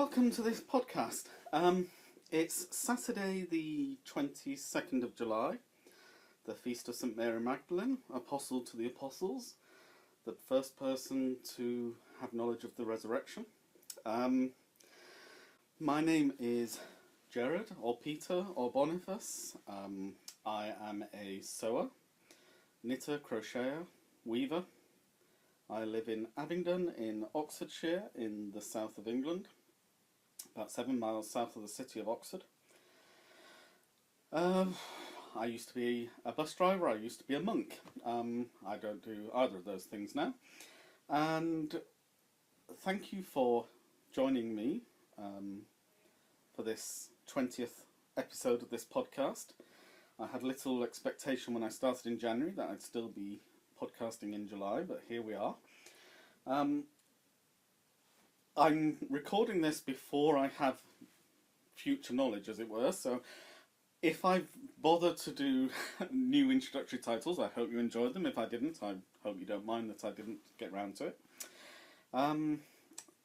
welcome to this podcast. It's Saturday the 22nd of July, the Feast of St. Mary Magdalene, Apostle to the Apostles, the first person to have knowledge of the resurrection. My name is Jared, or Peter, or Boniface. I am a sewer, knitter, crocheter, weaver. I live in Abingdon in Oxfordshire in the south of England, about 7 miles south of the city of Oxford. I used to be a bus driver, I used to be a monk. I don't do either of those things now. And thank you for joining me for this 20th episode of this podcast. I had little expectation when I started in January that I'd still be podcasting in July, but here we are. I'm recording this before I have future knowledge, as it were, so if I've bothered to do new introductory titles, I hope you enjoyed them. If I didn't, I hope you don't mind that I didn't get round to it.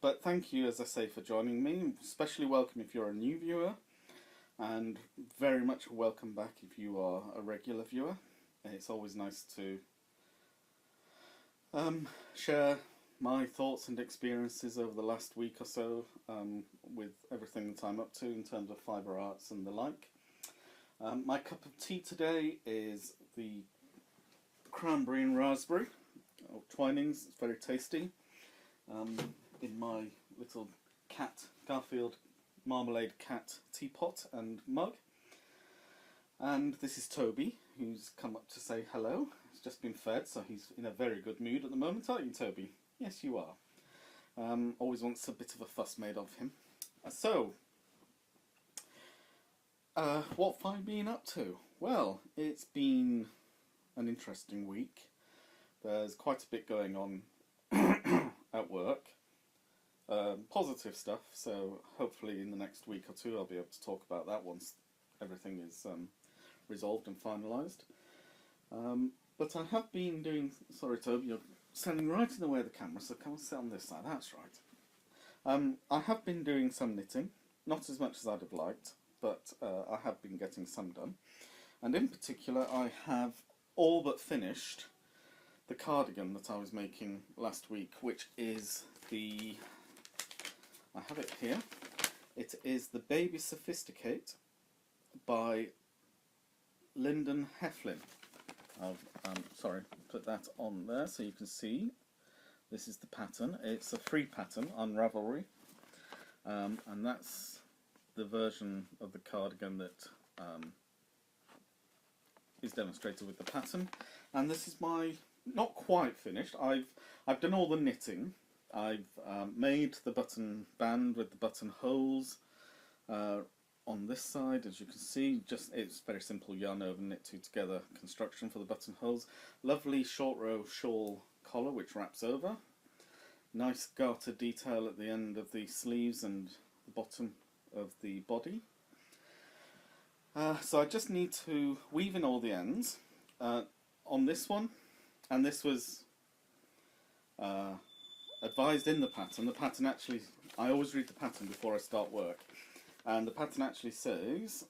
But thank you, as I say, for joining me. Especially welcome if you're a new viewer, and very much welcome back if you are a regular viewer. It's always nice to share my thoughts and experiences over the last week or so with everything that I'm up to in terms of fibre arts and the like. My cup of tea today is the cranberry and raspberry, or Twinings. It's very tasty, in my little cat, Garfield marmalade cat teapot and mug. And this is Toby, who's come up to say hello. He's just been fed, so he's in a very good mood at the moment, aren't you, Toby? Yes, you are. Always wants a bit of a fuss made of him. What have I been up to? Well, it's been an interesting week. There's quite a bit going on at work. Positive stuff, so hopefully in the next week or two I'll be able to talk about that once everything is resolved and finalised. But I have been doing... Sorry, Toby, you're standing right in the way of the camera, so come and sit on this side. That's right. I have been doing some knitting, not as much as I'd have liked, but I have been getting some done. And in particular, I have all but finished the cardigan that I was making last week, which is the... I have it here. It is the Baby Sophisticate by Lyndon Heflin. Sorry, put that on there so you can see. This is the pattern. It's a free pattern on Ravelry, and that's the version of the cardigan that is demonstrated with the pattern. And this is my not quite finished. I've done all the knitting. I've made the button band with the button holes on this side, as you can see. It's very simple yarn over knit two together construction for the buttonholes. Lovely short row shawl collar which wraps over. Nice garter detail at the end of the sleeves and the bottom of the body. So I just need to weave in all the ends on this one, and this was advised in the pattern. The pattern actually, I always read the pattern before I start work. And the pattern actually says,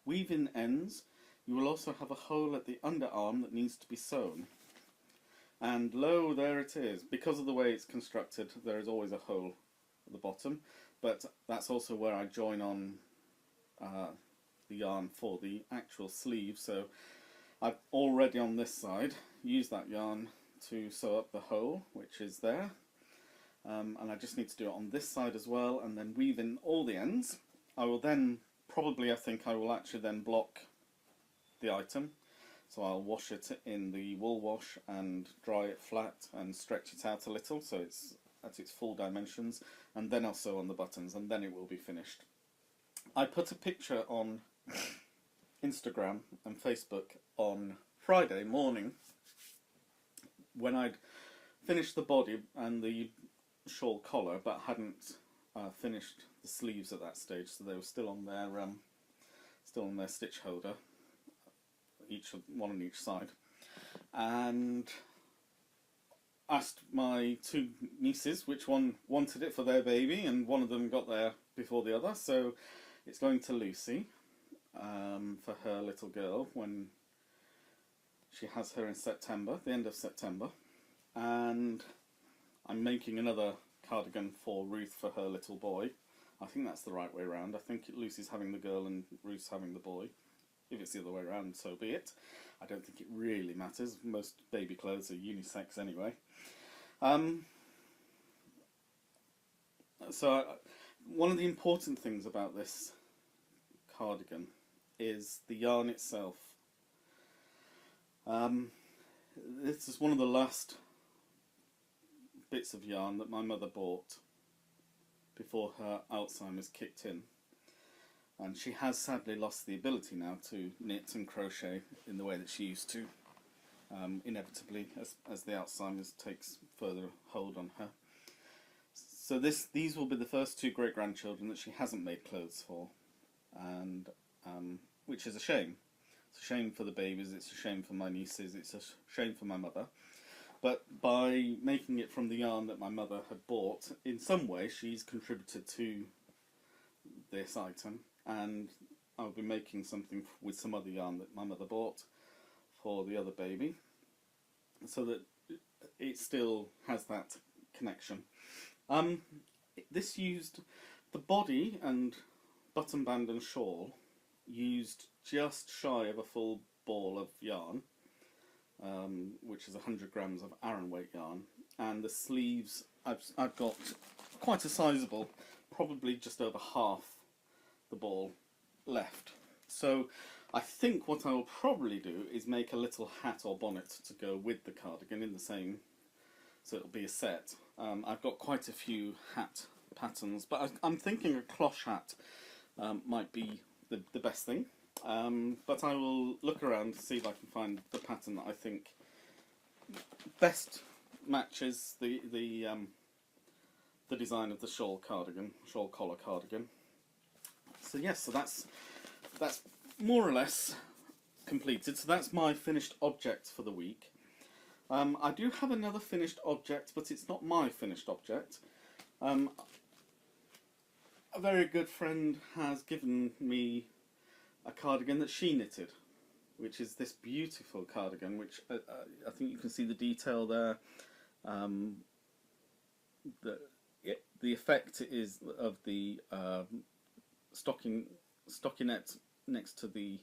weave in ends. You will also have a hole at the underarm that needs to be sewn. And lo, there it is. Because of the way it's constructed, there is always a hole at the bottom. But that's also where I join on the yarn for the actual sleeve. So I've already on this side used that yarn to sew up the hole, which is there. And I just need to do it on this side as well, and then weave in all the ends. I will then, I think I will actually then block the item. So I'll wash it in the wool wash and dry it flat and stretch it out a little so it's at its full dimensions, and then I'll sew on the buttons, and then it will be finished. I put a picture on Instagram and Facebook on Friday morning when I'd finished the body and the shawl collar, but hadn't finished the sleeves at that stage, so they were still on their stitch holder, one on each side. And asked my two nieces which one wanted it for their baby, and one of them got there before the other, so it's going to Lucy for her little girl when she has her in September, the end of September. And I'm making another cardigan for Ruth for her little boy. I think that's the right way around. I think Lucy's having the girl and Ruth's having the boy. If it's the other way around, so be it. I don't think it really matters. Most baby clothes are unisex anyway. One of the important things about this cardigan is the yarn itself. This is one of the last bits of yarn that my mother bought before her Alzheimer's kicked in. And she has sadly lost the ability now to knit and crochet in the way that she used to, inevitably, as the Alzheimer's takes further hold on her. So these will be the first two great-grandchildren that she hasn't made clothes for, and which is a shame. It's a shame for the babies, it's a shame for my nieces, it's a shame for my mother. But by making it from the yarn that my mother had bought, in some way she's contributed to this item, and I'll be making something with some other yarn that my mother bought for the other baby, so that it still has that connection. This used the body and button band and shawl used just shy of a full ball of yarn, which is 100 grams of Aran weight yarn, and the sleeves I've got quite a sizable, probably just over half the ball left. So I think what I will probably do is make a little hat or bonnet to go with the cardigan in the same, so it'll be a set. I've got quite a few hat patterns, but I'm thinking a cloche hat might be the best thing. But I will look around to see if I can find the pattern that I think best matches the design of the shawl collar cardigan. So yes, so that's more or less completed. So that's my finished object for the week. I do have another finished object, but it's not my finished object. A very good friend has given me a cardigan that she knitted, which is this beautiful cardigan, which I think you can see the detail there. The effect is of the stockinette next to the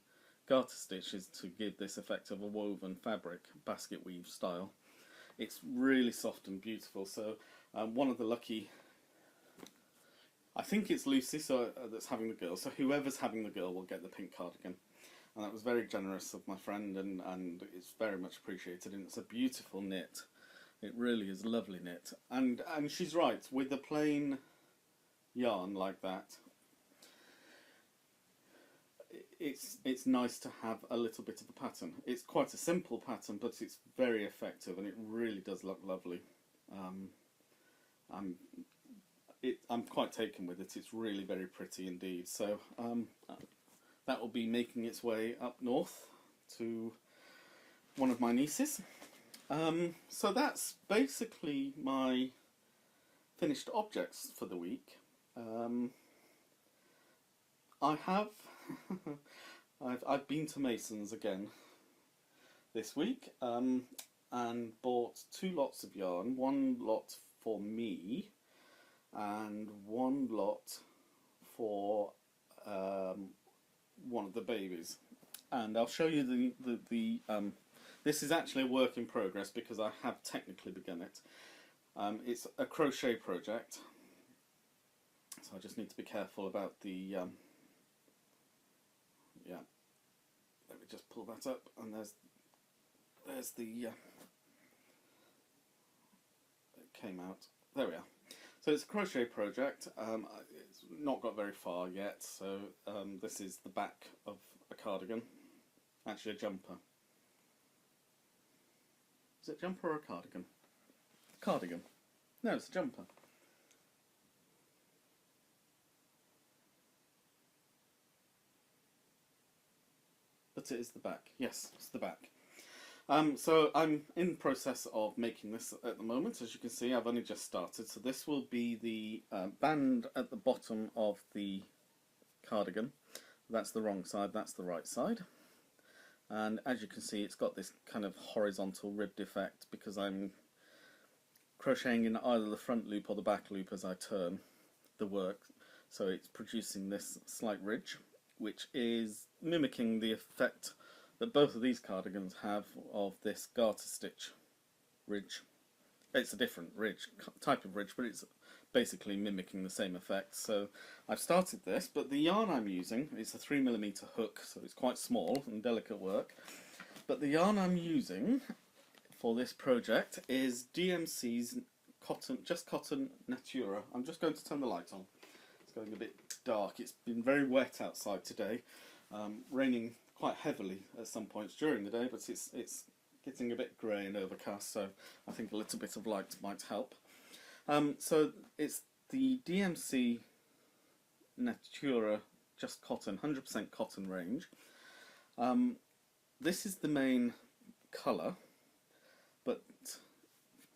garter stitches to give this effect of a woven fabric, basket weave style. It's really soft and beautiful. So one of the lucky, I think it's Lucy, so that's having the girl. So whoever's having the girl will get the pink cardigan, and that was very generous of my friend, and it's very much appreciated. And it's a beautiful knit. It really is a lovely knit, and she's right, with a plain yarn like that. It's nice to have a little bit of a pattern. It's quite a simple pattern, but it's very effective, and it really does look lovely. I'm quite taken with it. It's really very pretty indeed. So that will be making its way up north to one of my nieces. So that's basically my finished objects for the week. I've been to Mason's again this week and bought 2 lots of yarn, 1 lot for me and 1 lot for one of the babies. And I'll show you the this is actually a work in progress because I have technically begun it. It's a crochet project, so I just need to be careful about the yeah, let me just pull that up, and there's the it came out, there we are. So it's a crochet project. It's not got very far yet, so this is the back of a cardigan, actually a jumper. Is it a jumper or a cardigan? Cardigan. No, it's a jumper. But it is the back. Yes, it's the back. So I'm in the process of making this at the moment. As you can see, I've only just started. So this will be the band at the bottom of the cardigan. That's the wrong side, that's the right side. And as you can see, it's got this kind of horizontal ribbed effect because I'm crocheting in either the front loop or the back loop as I turn the work. So it's producing this slight ridge, which is mimicking the effect that both of these cardigans have of this garter stitch ridge. It's a different ridge, type of ridge, but it's basically mimicking the same effect. So I've started this, but the yarn I'm using is a 3mm hook, so it's quite small and delicate work. But the yarn I'm using for this project is DMC's cotton, Just Cotton Natura. I'm just going to turn the light on. It's going a bit dark. It's been very wet outside today, raining quite heavily at some points during the day, but it's getting a bit grey and overcast, so I think a little bit of light might help. So it's the DMC Natura Just Cotton, 100% cotton range. This is the main colour, but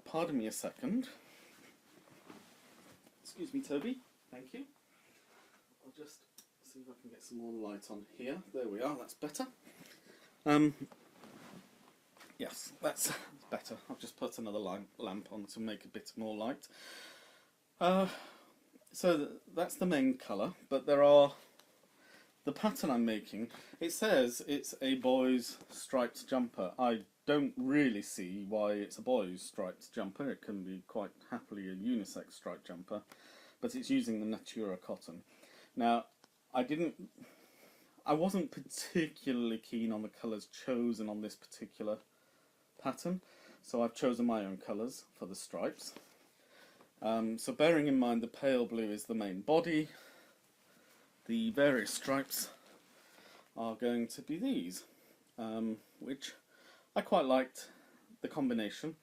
pardon me a second. Excuse me, Toby. Thank you. I'll just see if I can get some more light on here. There we are, that's better. Yes, that's better. I've just put another lamp on to make a bit more light. So that's the main colour, but there are... The pattern I'm making, it says it's a boy's striped jumper. I don't really see why it's a boy's striped jumper. It can be quite happily a unisex striped jumper, but it's using the Natura cotton. Now, I wasn't particularly keen on the colours chosen on this particular pattern, so I've chosen my own colours for the stripes. So bearing in mind the pale blue is the main body, the various stripes are going to be these, which I quite liked the combination,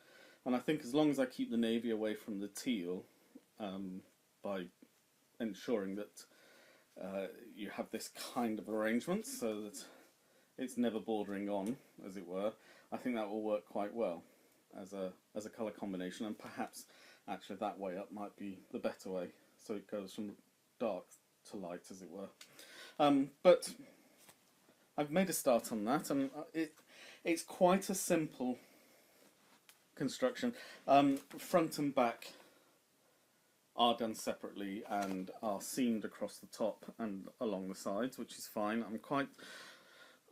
and I think as long as I keep the navy away from the teal, by ensuring that you have this kind of arrangement so that it's never bordering on, as it were, I think that will work quite well as a colour combination, and perhaps actually that way up might be the better way, so it goes from dark to light, as it were. But I've made a start on that, and it's quite a simple construction. Front and back are done separately and are seamed across the top and along the sides, which is fine.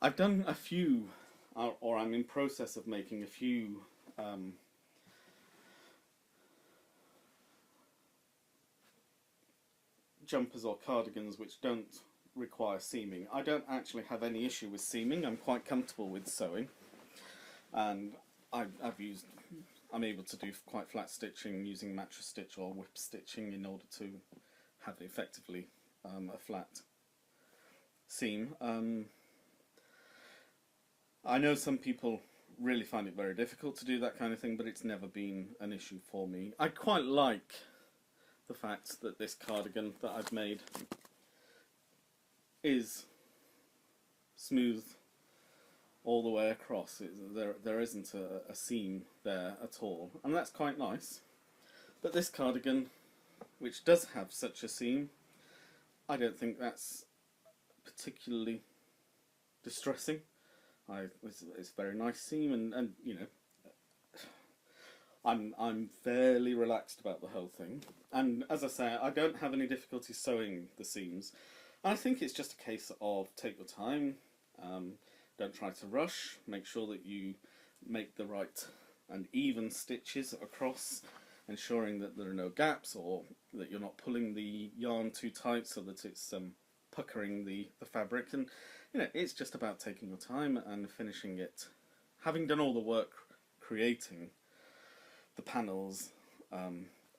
I've done a few, or I'm in process of making a few jumpers or cardigans which don't require seaming. I don't actually have any issue with seaming. I'm quite comfortable with sewing, and I'm able to do quite flat stitching using mattress stitch or whip stitching in order to have effectively a flat seam. I know some people really find it very difficult to do that kind of thing, but it's never been an issue for me. I quite like the fact that this cardigan that I've made is smooth all the way across. There isn't a seam there at all, and that's quite nice. But this cardigan, which does have such a seam, I don't think that's particularly distressing. It's a very nice seam, and you know, I'm fairly relaxed about the whole thing. And as I say, I don't have any difficulty sewing the seams. And I think it's just a case of take your time, don't try to rush, make sure that you make the right and even stitches across, ensuring that there are no gaps or that you're not pulling the yarn too tight so that it's puckering the fabric. And you know, it's just about taking your time and finishing it. Having done all the work creating the panels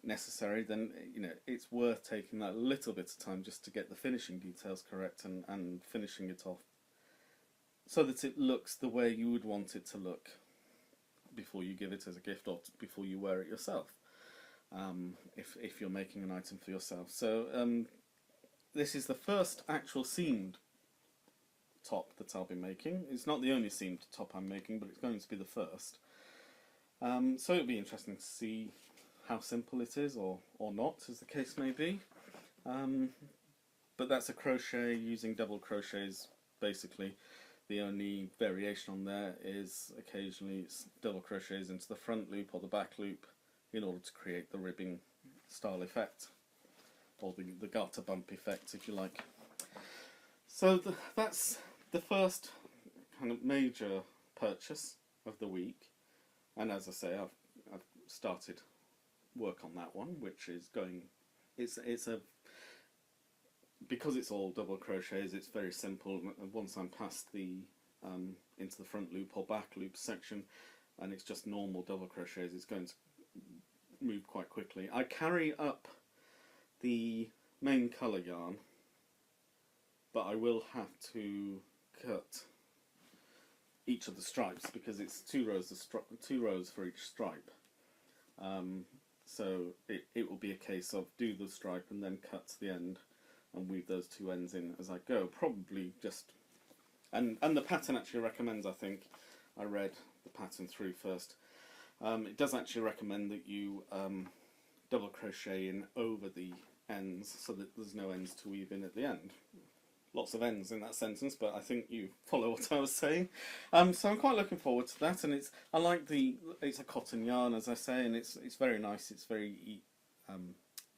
necessary, then you know it's worth taking that little bit of time just to get the finishing details correct and finishing it off so that it looks the way you would want it to look before you give it as a gift or before you wear it yourself, if you're making an item for yourself. So this is the first actual seamed top that I'll be making. It's not the only seamed top I'm making, but it's going to be the first. So it'll be interesting to see how simple it is, or not, as the case may be. But that's a crochet using double crochets, basically. The only variation on there is occasionally it's double crochets into the front loop or the back loop in order to create the ribbing style effect, or the garter bump effect, if you like. So that's the first kind of major purchase of the week, and as I say, I've started work on that one, which is going. It's a because it's all double crochets. It's very simple. Once I'm past the into the front loop or back loop section, and it's just normal double crochets, it's going to move quite quickly. I carry up the main colour yarn, but I will have to cut each of the stripes because it's two rows for each stripe. So it will be a case of do the stripe and then cut to the end and weave those two ends in as I go. Probably just and the pattern actually recommends, I think, I read the pattern through first. It does actually recommend that you double crochet in over the ends so that there's no ends to weave in at the end. Lots of ends in that sentence, but I think you follow what I was saying. So I'm quite looking forward to that, and it's a cotton yarn, as I say, and it's very nice. It's very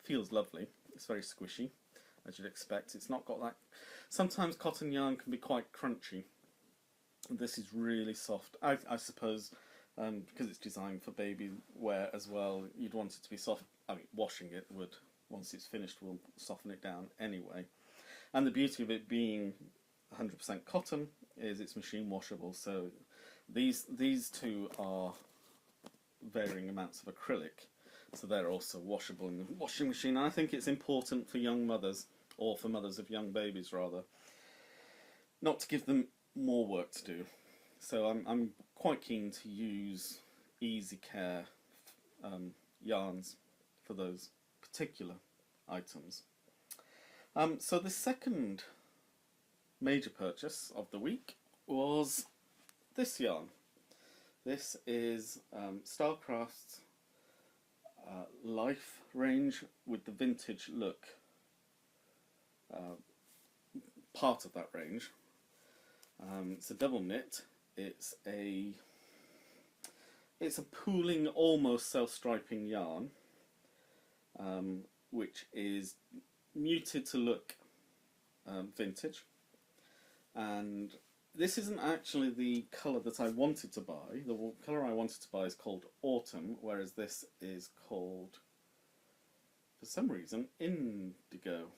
feels lovely. It's very squishy, as you'd expect. It's not got that. Sometimes cotton yarn can be quite crunchy. This is really soft. I suppose because it's designed for baby wear as well, you'd want it to be soft. I mean, washing it would, once it's finished, will soften it down anyway. And the beauty of it being 100% cotton is it's machine washable. So these two are varying amounts of acrylic, so they're also washable in the washing machine. And I think it's important for young mothers, or for mothers of young babies rather, not to give them more work to do. So I'm quite keen to use easy care yarns for those particular items. So the second major purchase of the week was this yarn. This is Stylecraft's Life range with the vintage look part of that range. It's a double knit. It's a pooling, almost self-striping yarn, which is muted to look vintage, and this isn't actually the colour that I wanted to buy. The colour I wanted to buy is called Autumn, whereas this is called, for some reason, Indigo,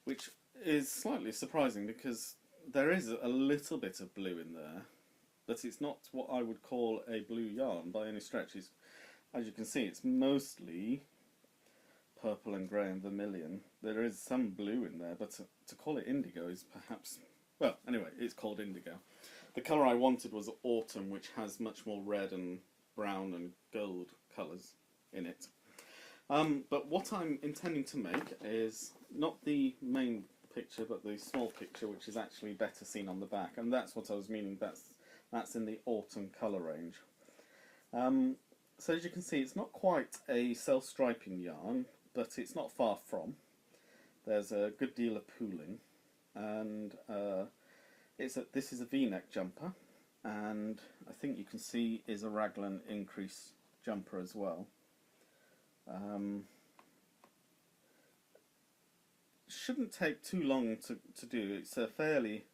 which is slightly surprising because there is a little bit of blue in there, but it's not what I would call a blue yarn by any stretch. As you can see, it's mostly purple and grey and vermilion. There is some blue in there, but to call it indigo is perhaps... Well, anyway, it's called indigo. The colour I wanted was Autumn, which has much more red and brown and gold colours in it. But what I'm intending to make is not the main picture, but the small picture, which is actually better seen on the back, and that's what I was meaning. That's in the Autumn colour range. So as you can see, it's not quite a self-striping yarn, but it's not far from. There's a good deal of pooling, and this is a V-neck jumper, and I think you can see is a raglan increase jumper as well. Shouldn't take too long to do. It's a fairly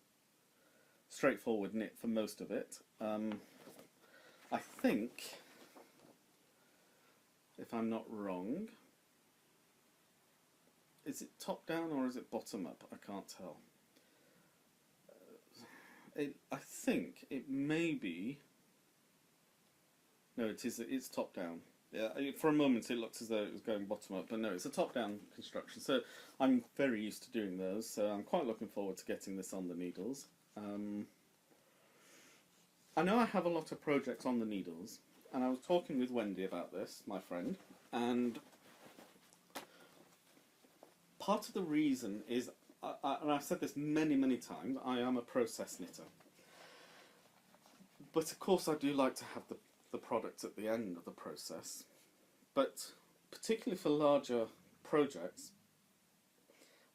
straightforward knit for most of it. I think, if I'm not wrong, is it top down or is it bottom up? I can't tell. I think it may be... No, it's top down. Yeah, for a moment it looked as though it was going bottom up, but no, it's a top down construction. So I'm very used to doing those, so I'm quite looking forward to getting this on the needles. I know I have a lot of projects on the needles, and I was talking with Wendy about this, my friend, and part of the reason is and I've said this many times, I am a process knitter. But of course I do like to have the product at the end of the process. But particularly for larger projects,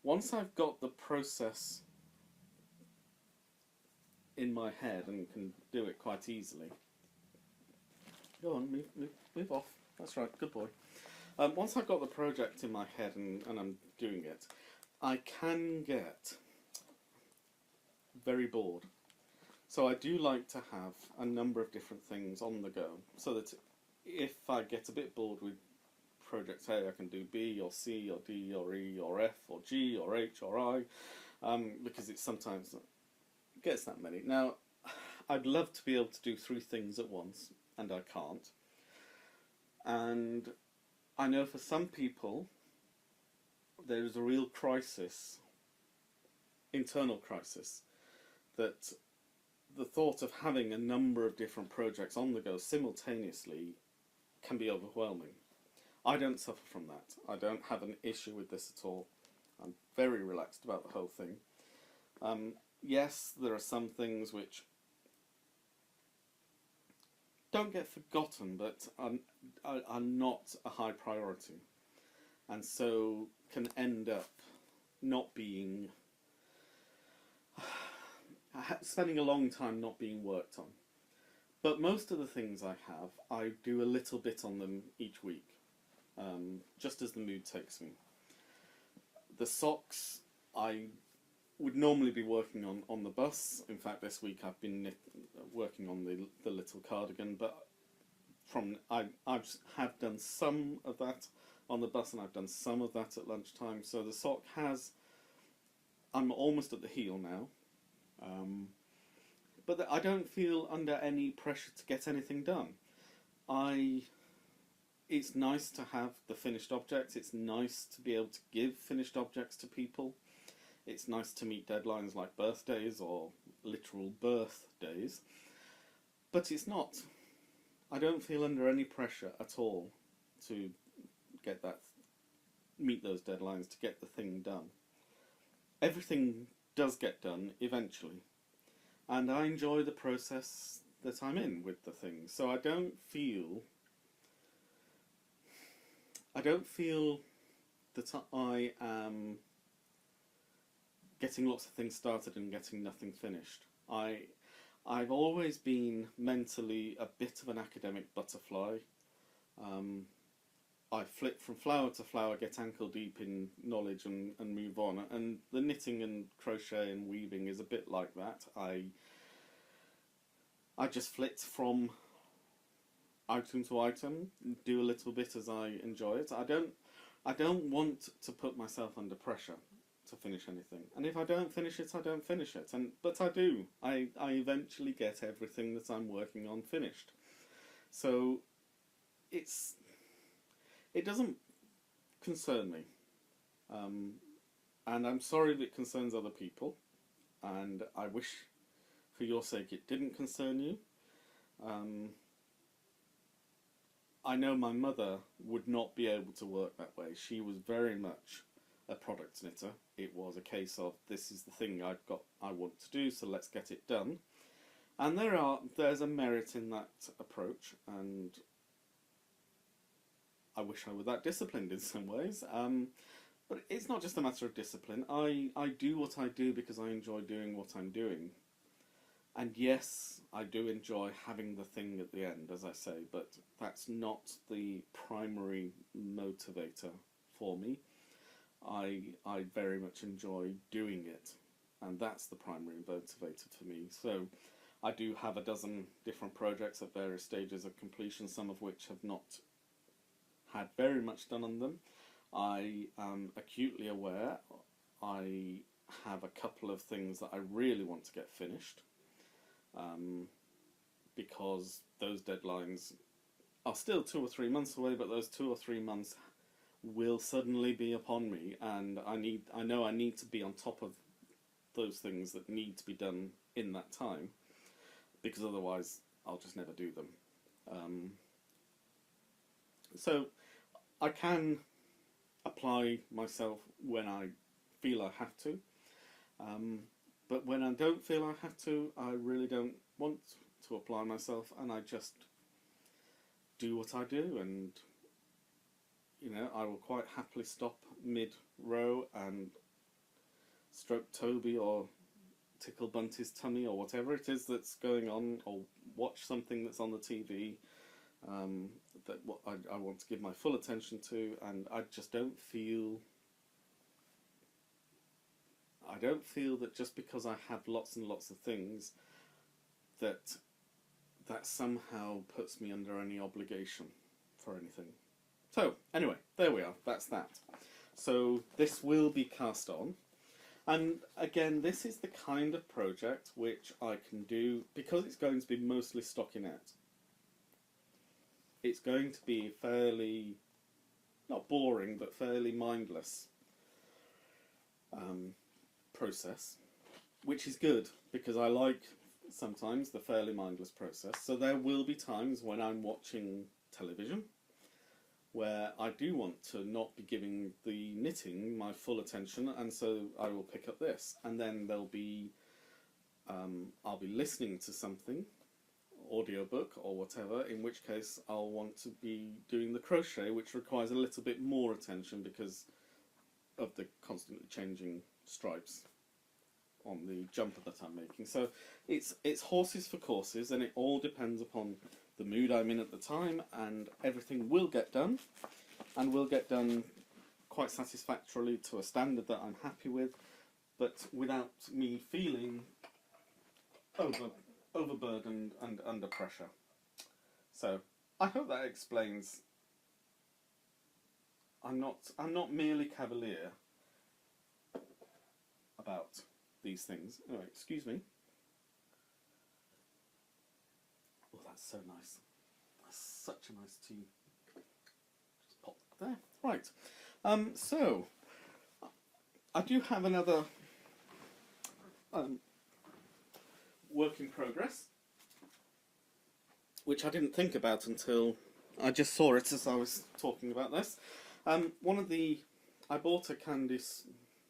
once I've got the process in my head and can do it quite easily. Go on, move off. That's right, good boy. Once I've got the project in my head and I'm doing it, I can get very bored. So I do like to have a number of different things on the go, so that if I get a bit bored with project A, I can do B or C or D or E or F or G or H or I, because it sometimes gets that many. Now, I'd love to be able to do 3 things at once, and I can't. And I know for some people, there is a real crisis, internal crisis, that the thought of having a number of different projects on the go simultaneously can be overwhelming. I don't suffer from that. I don't have an issue with this at all. I'm very relaxed about the whole thing. Yes, there are some things which don't get forgotten, but are not a high priority, and so can end up not being, spending a long time not being worked on. But most of the things I have, I do a little bit on them each week, just as the mood takes me. The socks, I would normally be working on the bus. In fact, this week I've been working on the little cardigan, but I have done some of that on the bus, and I've done some of that at lunchtime. So the sock I'm almost at the heel now, but I don't feel under any pressure to get anything done. It's nice to have the finished objects. It's nice to be able to give finished objects to people. It's nice to meet deadlines like birthdays or literal birthdays. But it's not. I don't feel under any pressure at all to meet those deadlines, to get the thing done. Everything does get done eventually. And I enjoy the process that I'm in with the thing. So I don't feel that I am getting lots of things started and getting nothing finished. I've always been mentally a bit of an academic butterfly. I flip from flower to flower, get ankle deep in knowledge and move on. And the knitting and crochet and weaving is a bit like that. I just flit from item to item, do a little bit as I enjoy it. I don't want to put myself under pressure to finish anything, and if I don't finish it, I don't finish it. But I do. I eventually get everything that I'm working on finished. So it doesn't concern me, and I'm sorry that it concerns other people, and I wish, for your sake, it didn't concern you. I know my mother would not be able to work that way. She was very much a product knitter. It was a case of, this is the thing I want to do, so let's get it done. And there's a merit in that approach, and I wish I were that disciplined in some ways. But it's not just a matter of discipline. I do what I do because I enjoy doing what I'm doing. And yes, I do enjoy having the thing at the end, as I say, but that's not the primary motivator for me. I very much enjoy doing it, and that's the primary motivator for me. So I do have a dozen different projects at various stages of completion, some of which have not had very much done on them. I am acutely aware I have a couple of things that I really want to get finished, because those deadlines are still 2 or 3 months away, but those 2 or 3 months will suddenly be upon me, and I know I need to be on top of those things that need to be done in that time, because otherwise I'll just never do them. So I can apply myself when I feel I have to, But when I don't feel I have to, I really don't want to apply myself, and I just do what I do, and I will quite happily stop mid-row and stroke Toby or tickle Bunty's tummy or whatever it is that's going on, or watch something that's on the TV that what I want to give my full attention to, and I just don't feel that just because I have lots and lots of things that somehow puts me under any obligation for anything. So anyway, there we are, that's that. So this will be cast on, and again, this is the kind of project which I can do because it's going to be mostly stockinette. It's going to be fairly, not boring, but fairly mindless process, which is good because I like sometimes the fairly mindless process. So there will be times when I'm watching television where I do want to not be giving the knitting my full attention, and so I will pick up this, and then there'll be I'll be listening to something, audiobook or whatever, in which case I'll want to be doing the crochet, which requires a little bit more attention because of the constantly changing stripes on the jumper that I'm making. So it's horses for courses, and it all depends upon the mood I'm in at the time, and everything will get done, and will get done quite satisfactorily to a standard that I'm happy with, but without me feeling overburdened and under pressure. So I hope that explains. I'm not merely cavalier about these things. Anyway, excuse me. Oh, that's so nice. That's such a nice tea. Just pop that there. Right. So I do have another work in progress, which I didn't think about until I just saw it as I was talking about this. I bought a candy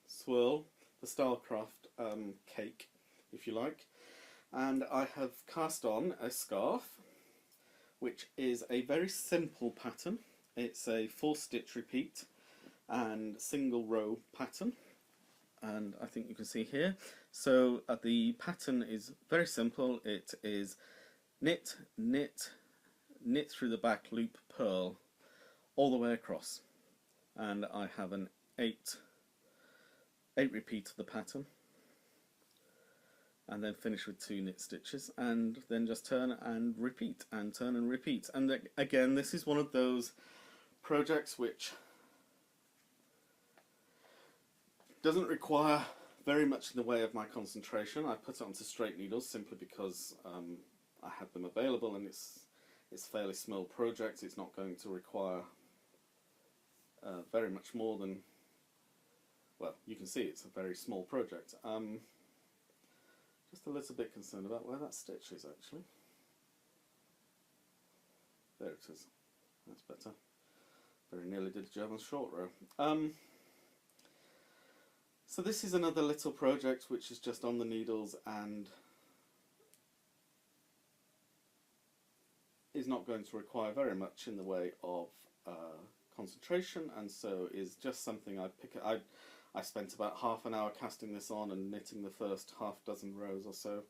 swirl, the Starcraft cake, if you like, and I have cast on a scarf, which is a very simple pattern. It's a 4-stitch repeat and single row pattern, and I think you can see here. So the pattern is very simple. It is knit, knit, knit through the back loop, purl all the way across, and I have an 8 repeat of the pattern, and then finish with 2 knit stitches, and then just turn and repeat, and turn and repeat. And again, this is one of those projects which doesn't require very much in the way of my concentration. I put it onto straight needles simply because I had them available, and it's a fairly small project. It's not going to require very much more than, well, you can see it's a very small project. Just a little bit concerned about where that stitch is actually. There it is. That's better. Very nearly did a German short row. So this is another little project which is just on the needles and is not going to require very much in the way of concentration, and so is just something I spent about half an hour casting this on and knitting the first half dozen rows or so.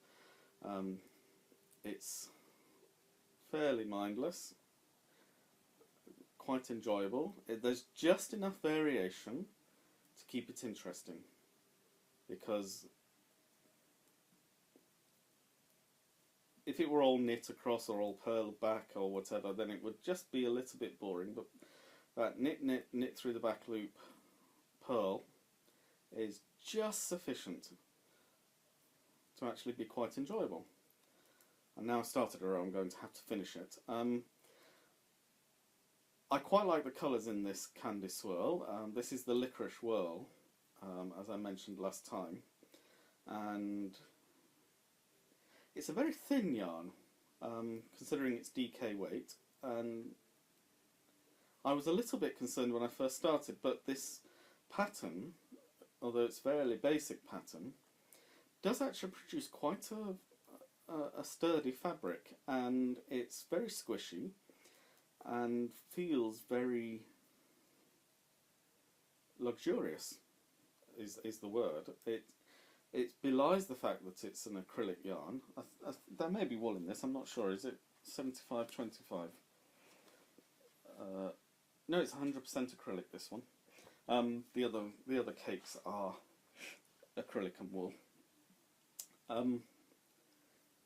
It's fairly mindless, quite enjoyable. There's just enough variation to keep it interesting, because if it were all knit across or all purled back or whatever, then it would just be a little bit boring. But that knit, knit, knit through the back loop, purl is just sufficient to actually be quite enjoyable. And now I've started a row, I'm going to have to finish it. I quite like the colours in this candy swirl. This is the Licorice Whirl, as I mentioned last time, and it's a very thin yarn, considering its DK weight, and I was a little bit concerned when I first started, but this pattern, although it's a fairly basic pattern, does actually produce quite a sturdy fabric, and it's very squishy and feels very luxurious. Is the word. It belies the fact that it's an acrylic yarn. There may be wool in this. I'm not sure. Is it 75-25? No, it's 100% acrylic. This one. The other cakes are acrylic and wool.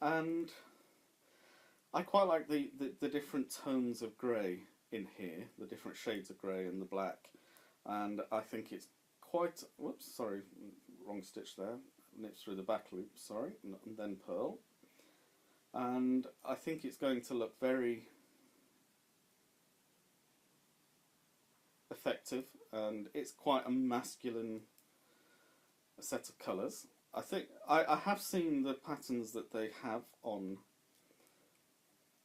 And I quite like the different tones of grey in here, the different shades of grey and the black, and I think it's quite. Whoops, sorry, wrong stitch there. Knit through the back loop, sorry, and then purl. And I think it's going to look very effective, and it's quite a masculine set of colours. I think I have seen the patterns that they have on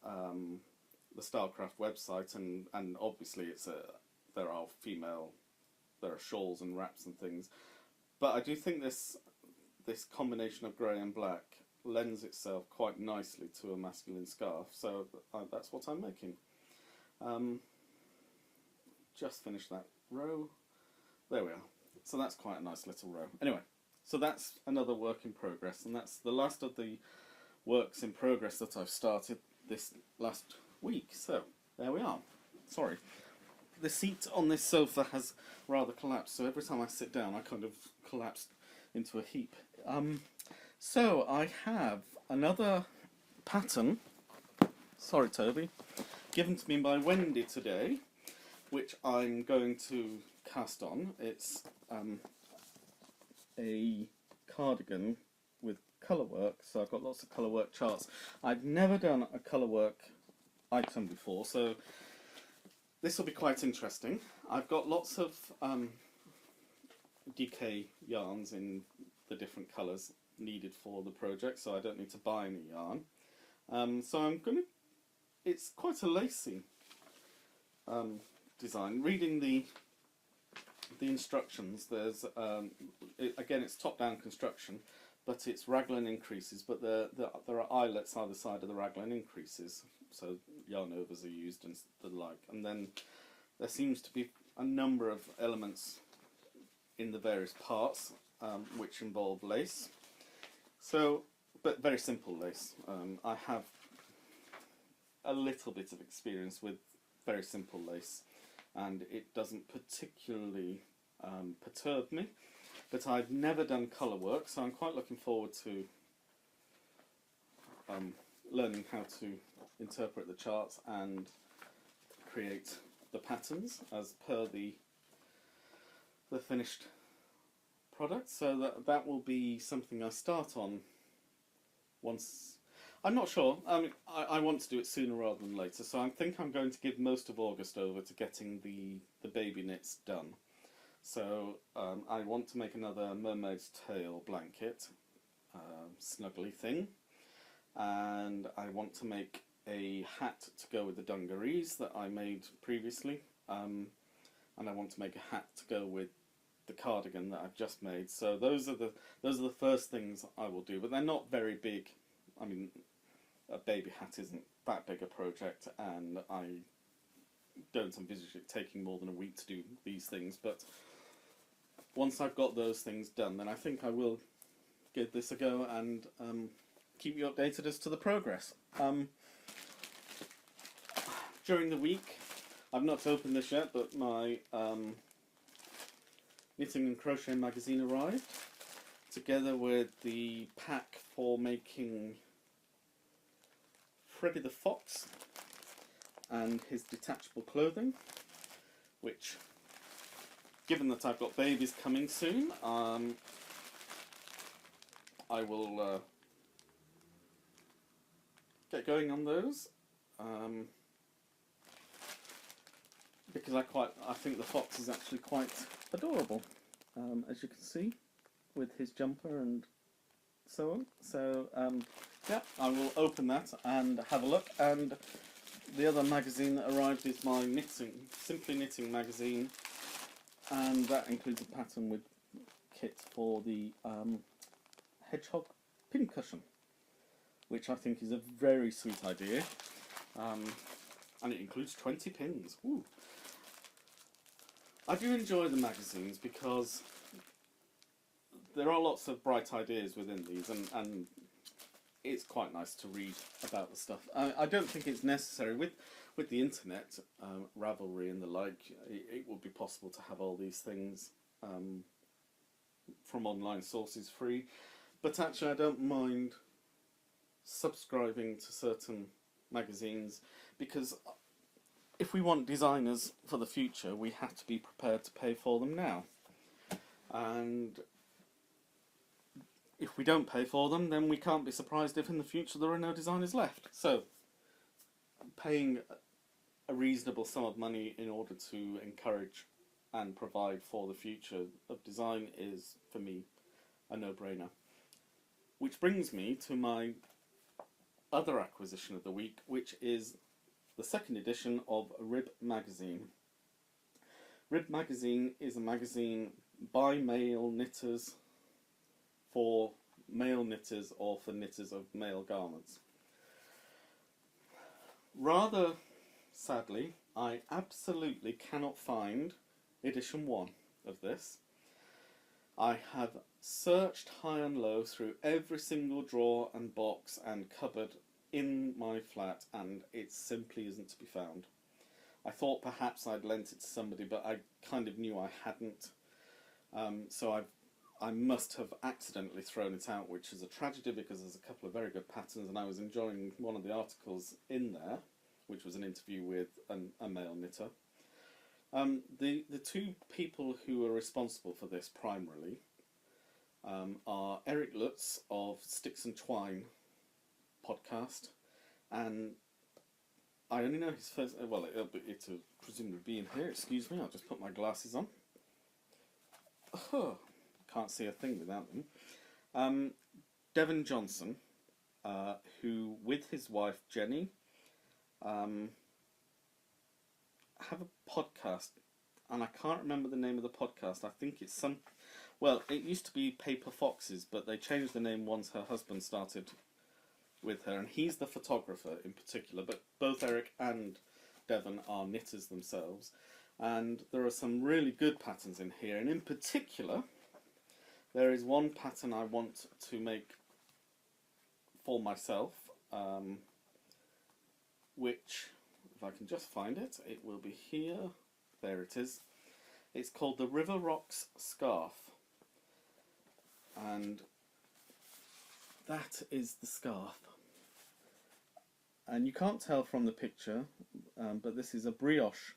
the Stylecraft website, and obviously there are shawls and wraps and things, but I do think this combination of grey and black lends itself quite nicely to a masculine scarf, so that's what I'm making. Just finished that row. There we are. So that's quite a nice little row. Anyway, so that's another work in progress, and that's the last of the works in progress that I've started this last week. So there we are. Sorry. The seat on this sofa has rather collapsed, so every time I sit down I kind of collapse into a heap. So I have another pattern, sorry Toby, given to me by Wendy today, which I'm going to cast on. It's a cardigan with colour work, so I've got lots of colour work charts. I've never done a colour work item before, so this will be quite interesting. I've got lots of DK yarns in the different colours needed for the project, so I don't need to buy any yarn. So I'm going to... It's quite a lacy design. Reading the instructions, there's again it's top-down construction, but it's raglan increases, but there are eyelets either side of the raglan increases, so yarn overs are used and the like. And then there seems to be a number of elements in the various parts which involve lace. So, but very simple lace. I have a little bit of experience with very simple lace, and it doesn't particularly perturb me, but I've never done colour work, so I'm quite looking forward to learning how to interpret the charts and create the patterns as per the finished product. So that will be something I start on once. I'm not sure. I want to do it sooner rather than later, so I think I'm going to give most of August over to getting the baby knits done. So I want to make another mermaid's tail blanket, snuggly thing, and I want to make a hat to go with the dungarees that I made previously, and I want to make a hat to go with the cardigan that I've just made. So those are the first things I will do, but they're not very big. I mean, a baby hat isn't that big a project, and I don't envisage it taking more than a week to do these things, but once I've got those things done, then I think I will give this a go and keep you updated as to the progress. During the week, I've not opened this yet, but my Knitting and Crochet magazine arrived, together with the pack for making Freddy the Fox and his detachable clothing, which, given that I've got babies coming soon, I will get going on those, because I think the fox is actually quite adorable, as you can see, with his jumper and so on. So yeah, I will open that and have a look. And the other magazine that arrived is my Simply Knitting magazine, and that includes a pattern with kit for the hedgehog pincushion, which I think is a very sweet idea. And it includes 20 pins. Ooh. I do enjoy the magazines because there are lots of bright ideas within these, and it's quite nice to read about the stuff. I don't think it's necessary with the internet, Ravelry and the like. It would be possible to have all these things from online sources free, but actually I don't mind subscribing to certain magazines, because if we want designers for the future, we have to be prepared to pay for them now. And if we don't pay for them, then we can't be surprised if in the future there are no designers left. So, paying a reasonable sum of money in order to encourage and provide for the future of design is, for me, a no-brainer. Which brings me to my other acquisition of the week, which is the second edition of Rib Magazine. Rib Magazine is a magazine by male knitters, for male knitters or for knitters of male garments. Rather sadly, I absolutely cannot find edition 1 of this. I have searched high and low through every single drawer and box and cupboard in my flat, and it simply isn't to be found. I thought perhaps I'd lent it to somebody, but I kind of knew I hadn't. So I must have accidentally thrown it out, which is a tragedy because there's a couple of very good patterns, and I was enjoying one of the articles in there, which was an interview with a male knitter. The two people who are responsible for this primarily are Eric Lutz of Sticks and Twine podcast, and I only know his first. Well, it'll presumably be in here. Excuse me, I'll just put my glasses on. Oh, can't see a thing without them. Devin Johnson, who with his wife Jenny have a podcast, and I can't remember the name of the podcast. I think it's well, it used to be Paper Foxes, but they changed the name once her husband started with her, and he's the photographer in particular, but both Eric and Devon are knitters themselves, and there are some really good patterns in here, and in particular there is one pattern I want to make for myself, which, if I can just find it, it will be here. There it is. It's called the River Rocks Scarf, and that is the scarf. And you can't tell from the picture, but this is a brioche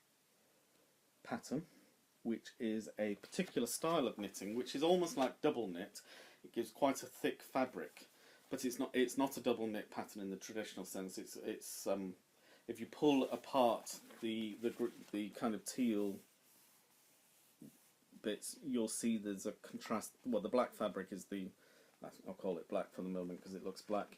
pattern, which is a particular style of knitting, which is almost like double knit. It gives quite a thick fabric, but it's not a double knit pattern in the traditional sense. It's if you pull apart the kind of teal bits, you'll see there's a contrast. Well, the black fabric is I'll call it black for the moment because it looks black,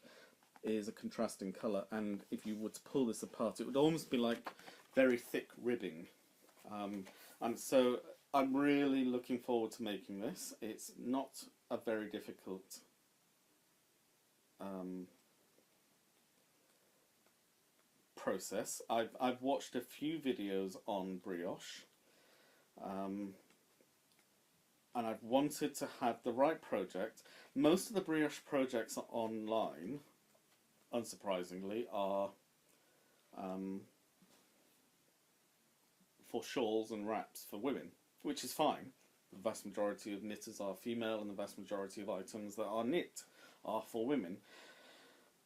is a contrasting colour, and if you were to pull this apart, it would almost be like very thick ribbing. And so I'm really looking forward to making this. It's not a very difficult process. I've watched a few videos on brioche, and I've wanted to have the right project. Most of the brioche projects online, unsurprisingly, are for shawls and wraps for women, which is fine. The vast majority of knitters are female, and the vast majority of items that are knit are for women.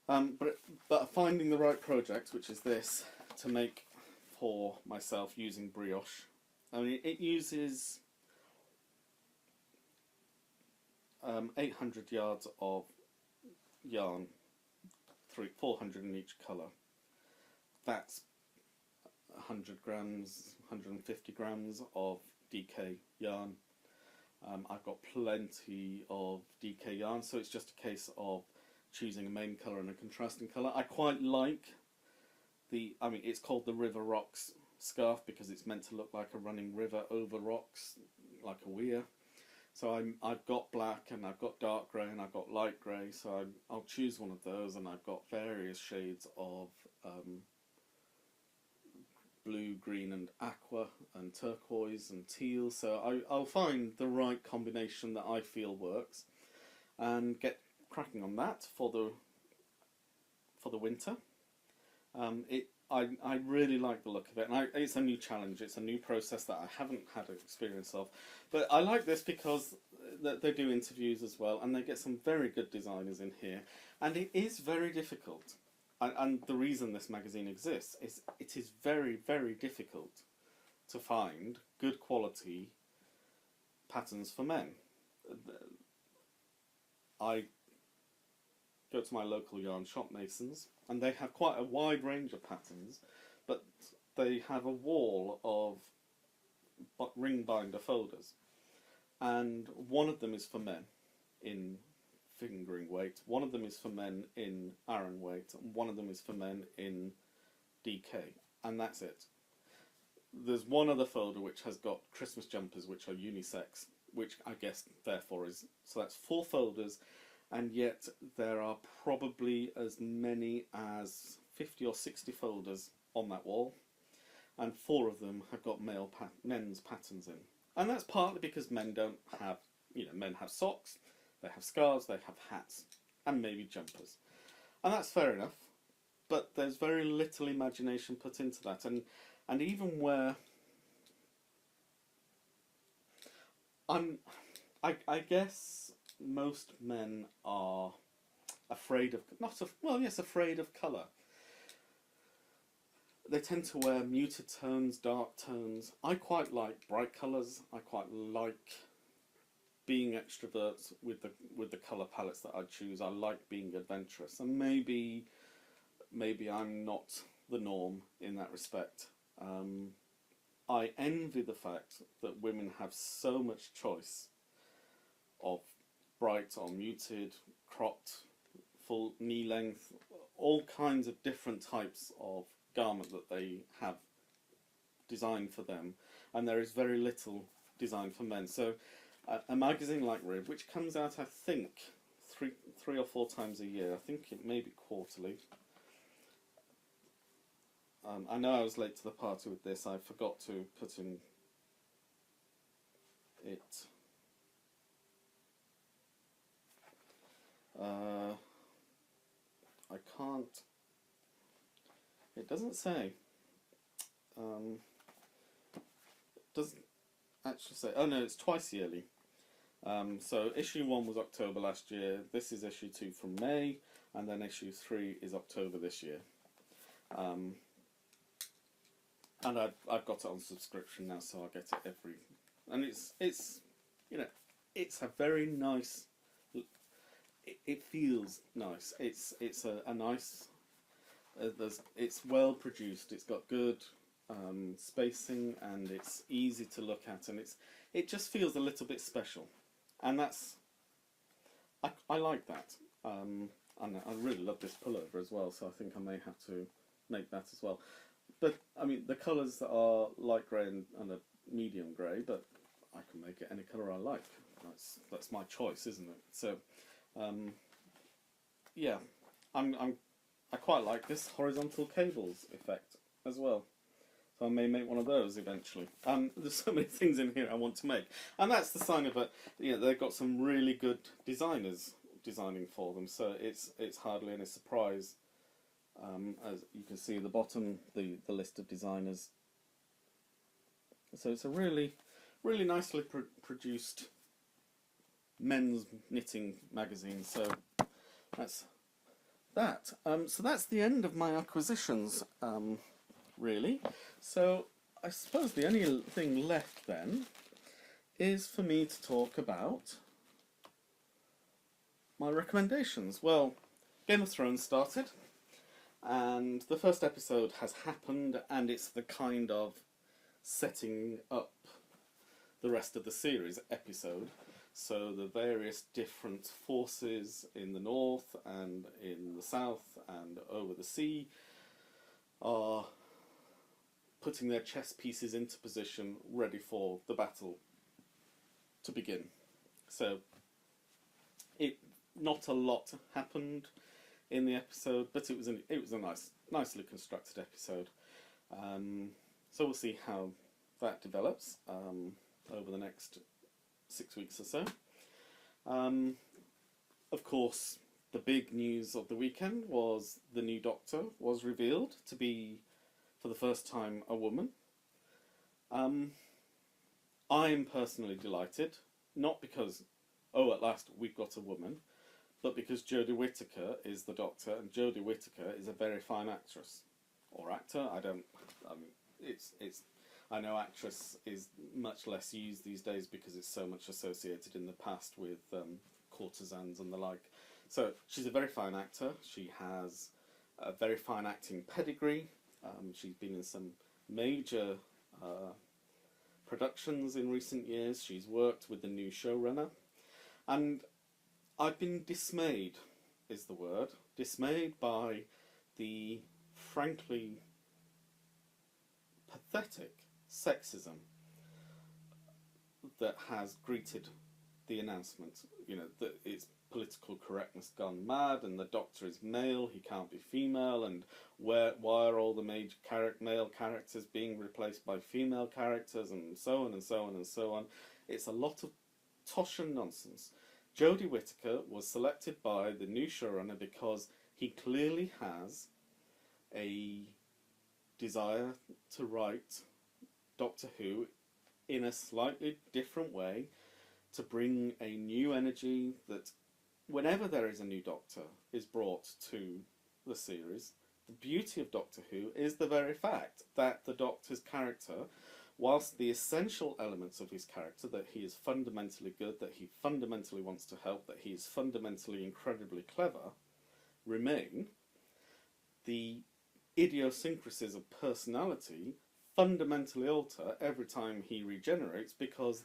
But finding the right project, which is this, to make for myself using brioche. I mean, it uses 800 yards of yarn, 400 in each colour. That's 100 grams, 150 grams of DK yarn. I've got plenty of DK yarn, so it's just a case of choosing a main colour and a contrasting colour. I quite like it's called the River Rocks Scarf because it's meant to look like a running river over rocks, like a weir. So I've got black and I've got dark grey and I've got light grey. So I'll choose one of those, and I've got various shades of blue, green, and aqua, and turquoise and teal. So I'll find the right combination that I feel works, and get cracking on that for the winter. I really like the look of it, and it's a new challenge. It's a new process that I haven't had experience of, but I like this because they do interviews as well, and they get some very good designers in here, and it is very difficult. And the reason this magazine exists is it is very, very difficult to find good quality patterns for men. I go to my local yarn shop, Masons, and they have quite a wide range of patterns, but they have a wall of ring binder folders, and one of them is for men in fingering weight, one of them is for men in Aran weight, and one of them is for men in DK, and that's it. There's one other folder which has got Christmas jumpers which are unisex, which I guess therefore is, so that's 4 folders, and yet there are probably as many as 50 or 60 folders on that wall, and 4 of them have got men's patterns in. And that's partly because men don't have, men have socks, they have scarves, they have hats, and maybe jumpers. And that's fair enough, but there's very little imagination put into that. And even where I guess most men are afraid of, afraid of colour. They tend to wear muted tones, dark tones. I quite like bright colours. I quite like being extroverts with the colour palettes that I choose. I like being adventurous, and maybe I'm not the norm in that respect. I envy the fact that women have so much choice of bright or muted, cropped, full knee length, all kinds of different types of garment that they have designed for them, and there is very little designed for men. So a magazine like Rib, which comes out I think three or 4 times a year, I think it may be quarterly. I know I was late to the party with this. I forgot to put in it. I can't. It doesn't say. It doesn't actually say. Oh no, it's twice yearly. So issue 1 was October last year. This is issue 2 from May, and then issue 3 is October this year. And I've got it on subscription now, so I get it every. And it's it's a very nice. It feels nice. It's a nice. It's well produced. It's got good spacing, and it's easy to look at, and it just feels a little bit special, and that's. I like that. And I really love this pullover as well, so I think I may have to make that as well. But I mean, the colours are light grey and a medium grey, but I can make it any colour I like. That's my choice, isn't it? So, yeah, I quite like this horizontal cables effect as well. So I may make one of those eventually. There's so many things in here I want to make, and that's the sign of it. They've got some really good designers designing for them. So it's hardly any surprise. As you can see at the bottom, the list of designers. So it's a really, really nicely produced men's knitting magazine. So that's that. So that's the end of my acquisitions, really. So I suppose the only thing left then is for me to talk about my recommendations. Well, Game of Thrones started. And the first episode has happened, and it's the kind of setting up the rest of the series episode. So the various different forces in the north and in the south and over the sea are putting their chess pieces into position, ready for the battle to begin. So it not a lot happened in the episode, but it was a nicely constructed episode. So we'll see how that develops over the next 6 weeks or so. Of course, the big news of the weekend was the new Doctor was revealed to be, for the first time, a woman. I'm personally delighted, not because, oh, at last we've got a woman, but because Jodie Whittaker is the Doctor, and Jodie Whittaker is a very fine actress. Or actor, I know actress is much less used these days because it's so much associated in the past with courtesans and the like. So she's a very fine actor. She has a very fine acting pedigree. She's been in some major productions in recent years. She's worked with the new showrunner. And I've been dismayed, is the word, dismayed by the frankly pathetic sexism that has greeted the announcement. You know, that it's political correctness gone mad, and the Doctor is male, he can't be female, and why are all the major male characters being replaced by female characters, and so on and so on and so on. It's a lot of tosh and nonsense. Jodie Whittaker was selected by the new showrunner because he clearly has a desire to write Doctor Who in a slightly different way, to bring a new energy that whenever there is a new Doctor is brought to the series. The beauty of Doctor Who is the very fact that the Doctor's character, whilst the essential elements of his character, that he is fundamentally good, that he fundamentally wants to help, that he is fundamentally incredibly clever, remain, the idiosyncrasies of personality fundamentally alter every time he regenerates, because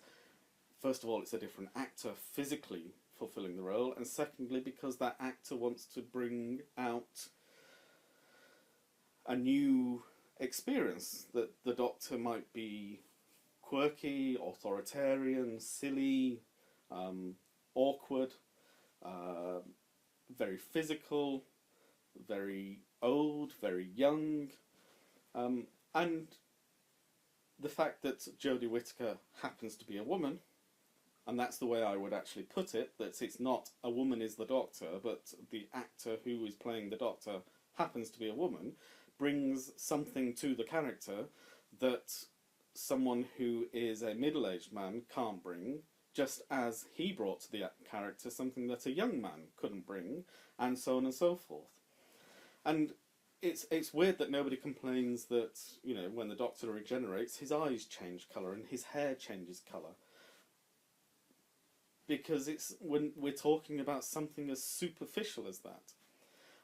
first of all it's a different actor physically fulfilling the role, and secondly because that actor wants to bring out a new experience, that the Doctor might be quirky, authoritarian, silly, awkward, very physical, very old, very young, and the fact that Jodie Whittaker happens to be a woman, and that's the way I would actually put it, that it's not a woman is the Doctor, but the actor who is playing the Doctor happens to be a woman, brings something to the character that someone who is a middle-aged man can't bring, just as he brought to the character something that a young man couldn't bring, and so on and so forth. And it's weird that nobody complains that, you know, when the Doctor regenerates, his eyes change colour and his hair changes colour. Because it's when we're talking about something as superficial as that.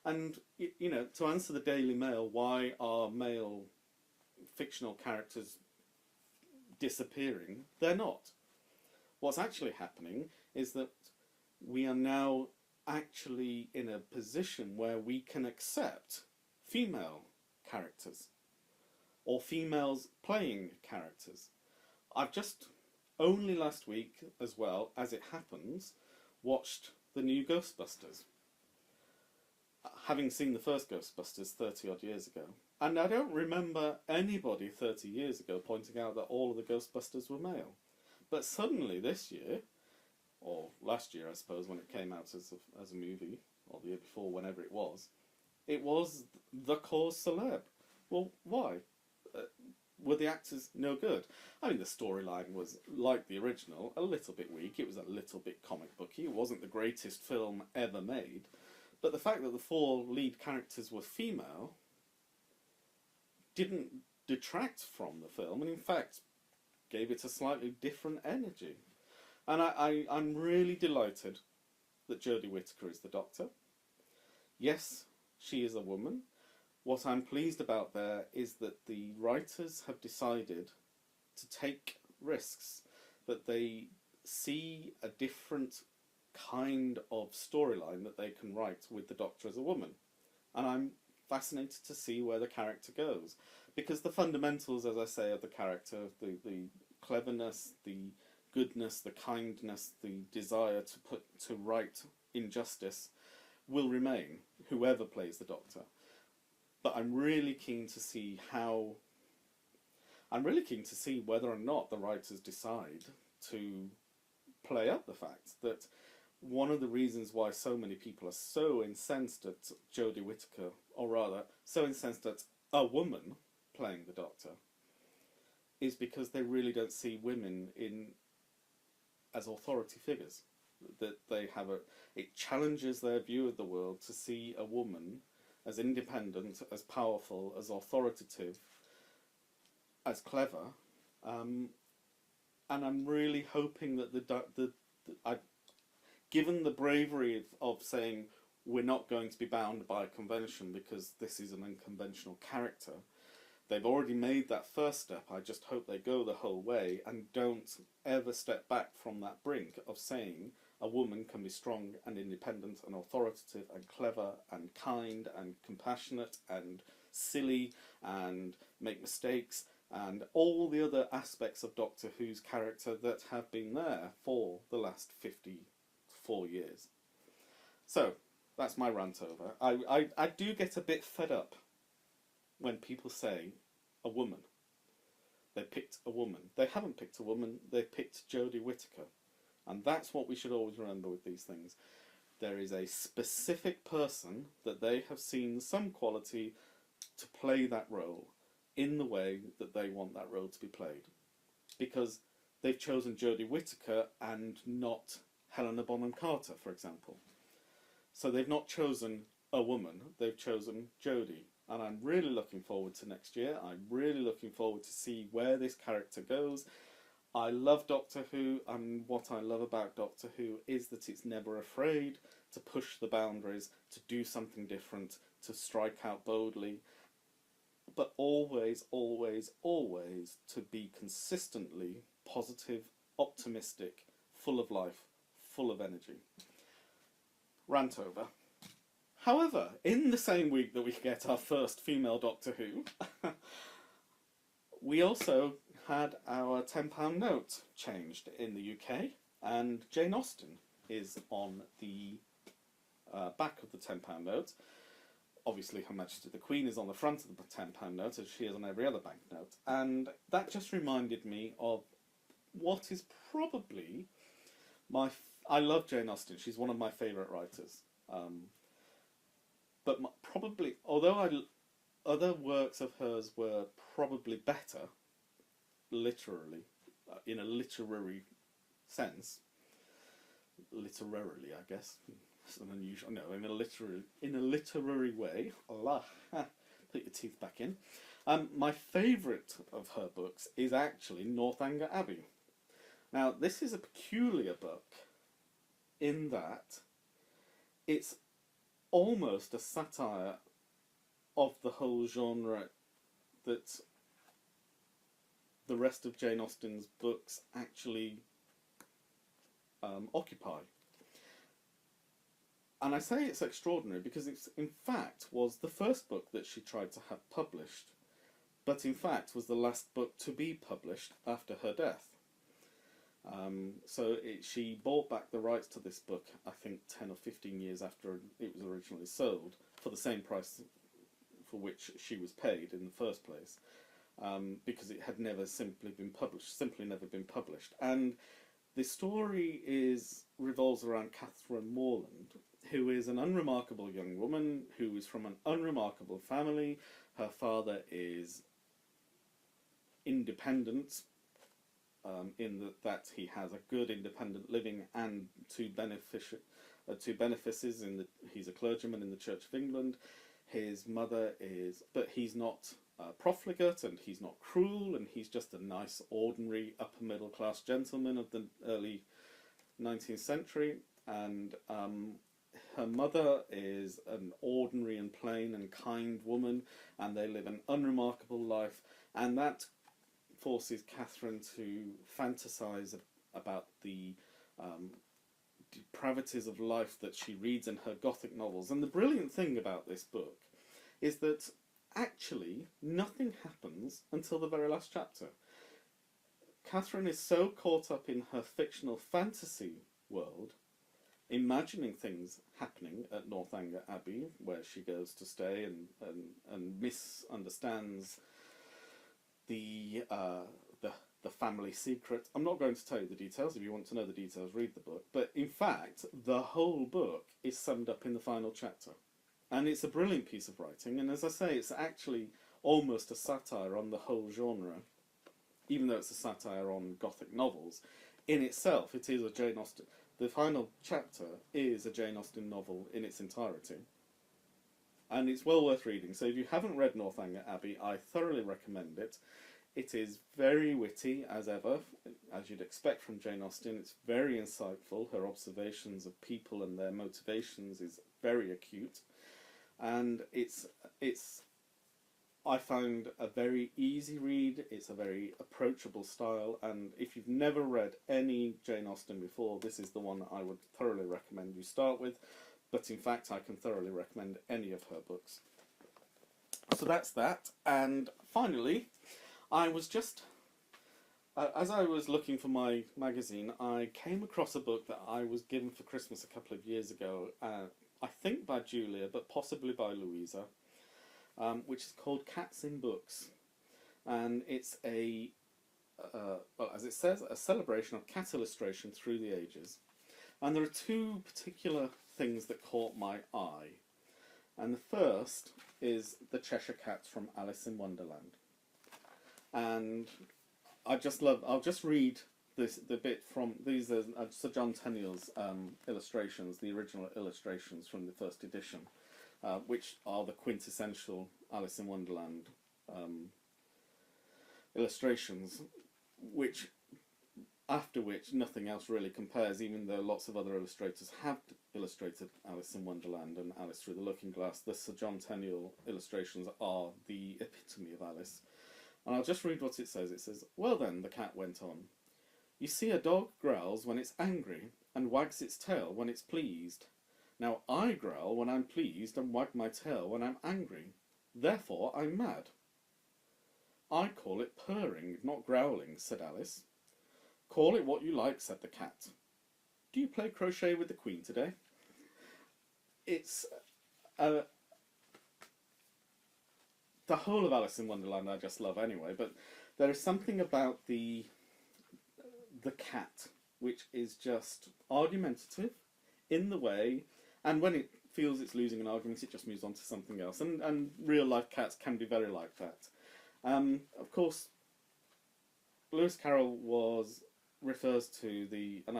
And, you know, to answer the Daily Mail, why are male fictional characters disappearing? They're not. What's actually happening is that we are now actually in a position where we can accept female characters, or females playing characters. I've just, only last week as well, as it happens, watched the new Ghostbusters, having seen the first Ghostbusters 30 odd years ago. And I don't remember anybody 30 years ago pointing out that all of the Ghostbusters were male. But suddenly this year, or last year I suppose when it came out as a movie, or the year before, whenever it was the cause celeb. Well, why? Were the actors no good? I mean, the storyline was, like the original, a little bit weak. It was a little bit comic booky. It wasn't the greatest film ever made. But the fact that the 4 lead characters were female didn't detract from the film, and in fact gave it a slightly different energy. And I'm really delighted that Jodie Whittaker is the Doctor. Yes, she is a woman. What I'm pleased about there is that the writers have decided to take risks, that they see a different kind of storyline that they can write with the Doctor as a woman. And I'm fascinated to see where the character goes. Because the fundamentals, as I say, of the character, the cleverness, the goodness, the kindness, the desire to right injustice will remain, whoever plays the Doctor. But I'm really keen to see whether or not the writers decide to play up the fact that one of the reasons why so many people are so incensed at Jodie Whittaker, or rather, so incensed at a woman playing the Doctor, is because they really don't see women as authority figures. That it challenges their view of the world to see a woman as independent, as powerful, as authoritative, as clever, and I'm really hoping that given the bravery of saying we're not going to be bound by a convention because this is an unconventional character, they've already made that first step. I just hope they go the whole way and don't ever step back from that brink of saying a woman can be strong and independent and authoritative and clever and kind and compassionate and silly and make mistakes and all the other aspects of Doctor Who's character that have been there for the last 54 years. So, that's my rant over. I do get a bit fed up when people say a woman. They picked a woman. They haven't picked a woman, they picked Jodie Whittaker. And that's what we should always remember with these things. There is a specific person that they have seen some quality to play that role in the way that they want that role to be played. Because they've chosen Jodie Whittaker and not Helena Bonham Carter, for example. So they've not chosen a woman, they've chosen Jodie. And I'm really looking forward to next year. I'm really looking forward to see where this character goes. I love Doctor Who, and what I love about Doctor Who is that it's never afraid to push the boundaries, to do something different, to strike out boldly, but always, always, always to be consistently positive, optimistic, full of life, full of energy. Rant over. However, in the same week that we get our first female Doctor Who, we also had our £10 note changed in the UK, and Jane Austen is on the back of the £10 note. Obviously, Her Majesty the Queen is on the front of the £10 note, as she is on every other banknote. And that just reminded me of what is probably I love Jane Austen. She's one of my favourite writers. But probably, although other works of hers were probably better, literally, in a literary sense, literarily, I guess. It's an unusual, no, in a literary way. Allah, put your teeth back in. My favourite of her books is actually Northanger Abbey. Now, this is a peculiar book in that it's almost a satire of the whole genre that the rest of Jane Austen's books actually occupy. And I say it's extraordinary because it in fact was the first book that she tried to have published, but in fact was the last book to be published after her death. She bought back the rights to this book, I think 10 or 15 years after it was originally sold, for the same price for which she was paid in the first place, because it had never simply never been published. And the story revolves around Catherine Morland, who is an unremarkable young woman who is from an unremarkable family. Her father is independent, in that he has a good independent living and two benefices in that he's a clergyman in the Church of England. His mother but he's not profligate and he's not cruel, and he's just a nice, ordinary, upper middle class gentleman of the early 19th century. And her mother is an ordinary and plain and kind woman, and they live an unremarkable life, and that forces Catherine to fantasize about the depravities of life that she reads in her Gothic novels. And the brilliant thing about this book is that actually nothing happens until the very last chapter. Catherine is so caught up in her fictional fantasy world, imagining things happening at Northanger Abbey, where she goes to stay and misunderstands the the family secret. I'm not going to tell you the details. If you want to know the details, read the book. But in fact, the whole book is summed up in the final chapter. And it's a brilliant piece of writing. And as I say, it's actually almost a satire on the whole genre. Even though it's a satire on Gothic novels, in itself, it is a Jane Austen. The final chapter is a Jane Austen novel in its entirety. And it's well worth reading. So if you haven't read Northanger Abbey, I thoroughly recommend it. It is very witty, as ever, as you'd expect from Jane Austen. It's very insightful. Her observations of people and their motivations is very acute. And I found a very easy read. It's a very approachable style. And if you've never read any Jane Austen before, this is the one I would thoroughly recommend you start with. But in fact, I can thoroughly recommend any of her books. So that's that. And finally, I was just, as I was looking for my magazine, I came across a book that I was given for Christmas a couple of years ago, I think by Julia, but possibly by Louisa, which is called Cats in Books. And it's well, as it says, a celebration of cat illustration through the ages. And there are two particular things that caught my eye. And the first is the Cheshire Cat from Alice in Wonderland. And I'll just read the bit from, these are Sir John Tenniel's illustrations, the original illustrations from the first edition, which are the quintessential Alice in Wonderland illustrations, after which nothing else really compares, even though lots of other illustrators have illustrated Alice in Wonderland and Alice Through the Looking Glass. The Sir John Tenniel illustrations are the epitome of Alice. And I'll just read what it says. It says, "Well then," the cat went on, "you see a dog growls when it's angry and wags its tail when it's pleased. Now I growl when I'm pleased and wag my tail when I'm angry. Therefore I'm mad." "I call it purring, not growling," said Alice. "Call it what you like," said the cat. "Do you play crochet with the Queen today?" It's the whole of Alice in Wonderland I just love anyway, but there is something about the cat which is just argumentative in the way, and when it feels it's losing an argument, it just moves on to something else. And real life cats can be very like that. Of course, Lewis Carroll refers to the, and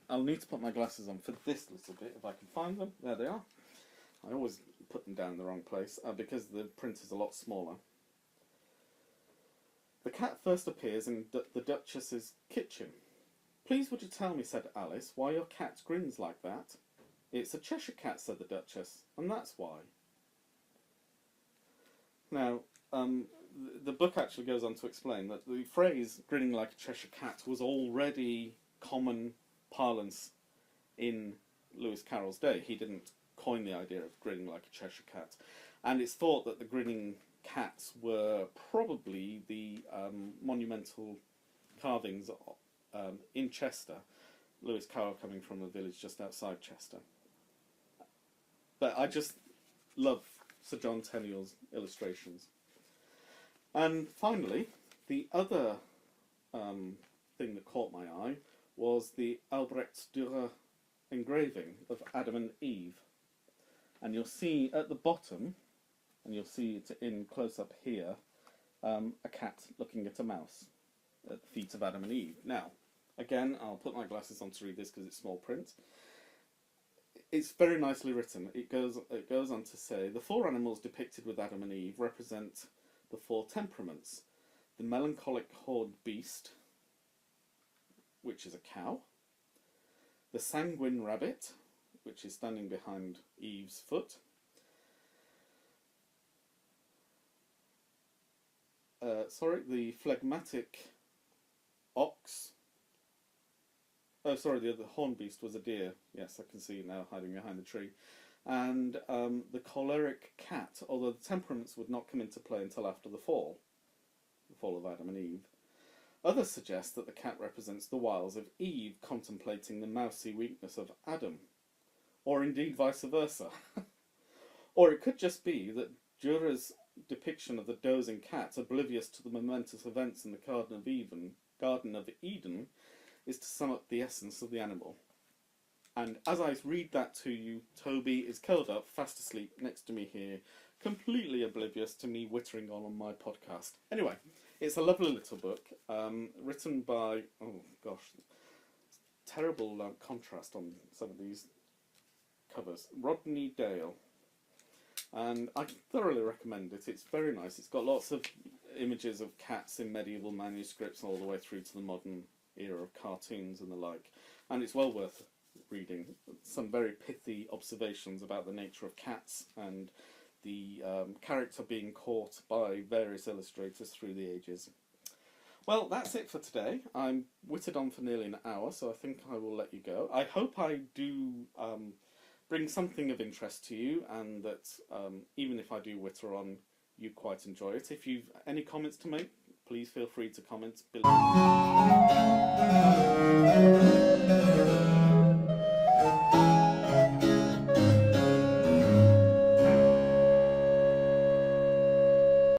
I'll need to put my glasses on for this little bit if I can find them. There they are. I always put them down in the wrong place because the print is a lot smaller. The cat first appears in the Duchess's kitchen. "Please would you tell me," said Alice, "why your cat grins like that?" "It's a Cheshire Cat," said the Duchess, "and that's why." Now, the book actually goes on to explain that the phrase "grinning like a Cheshire Cat" was already common parlance in Lewis Carroll's day. He didn't coin the idea of grinning like a Cheshire Cat. And it's thought that the grinning cats were probably the monumental carvings in Chester, Lewis Carroll coming from a village just outside Chester. But I just love Sir John Tenniel's illustrations. And finally, the other thing that caught my eye was the Albrecht Dürer engraving of Adam and Eve. And you'll see at the bottom, and you'll see it in close-up here, a cat looking at a mouse at the feet of Adam and Eve. Now, again, I'll put my glasses on to read this because it's small print. It's very nicely written. It goes on to say, "The four animals depicted with Adam and Eve represent the four temperaments. The melancholic horned beast, which is a cow. The sanguine rabbit, which is standing behind Eve's foot. The phlegmatic ox. Oh, sorry, the other horned beast was a deer. Yes, I can see it now hiding behind the tree. And the choleric cat, although the temperaments would not come into play until after the fall of Adam and Eve. Others suggest that the cat represents the wiles of Eve contemplating the mousy weakness of Adam, or indeed vice versa. Or it could just be that Dürer's depiction of the dozing cat, oblivious to the momentous events in the Garden of Eden, is to sum up the essence of the animal. And as I read that to you, Toby is curled up, fast asleep, next to me here, completely oblivious to me whittering on my podcast. Anyway, it's a lovely little book, written by, oh gosh, terrible contrast on some of these covers, Rodney Dale. And I thoroughly recommend it. It's very nice. It's got lots of images of cats in medieval manuscripts all the way through to the modern era of cartoons and the like. And it's well worth reading. Some very pithy observations about the nature of cats and the character being caught by various illustrators through the ages. Well, that's it for today. I'm whittled on for nearly an hour, so I think I will let you go. I hope I do bring something of interest to you, and that even if I do witter on, you quite enjoy it. If you've any comments to make, please feel free to comment below.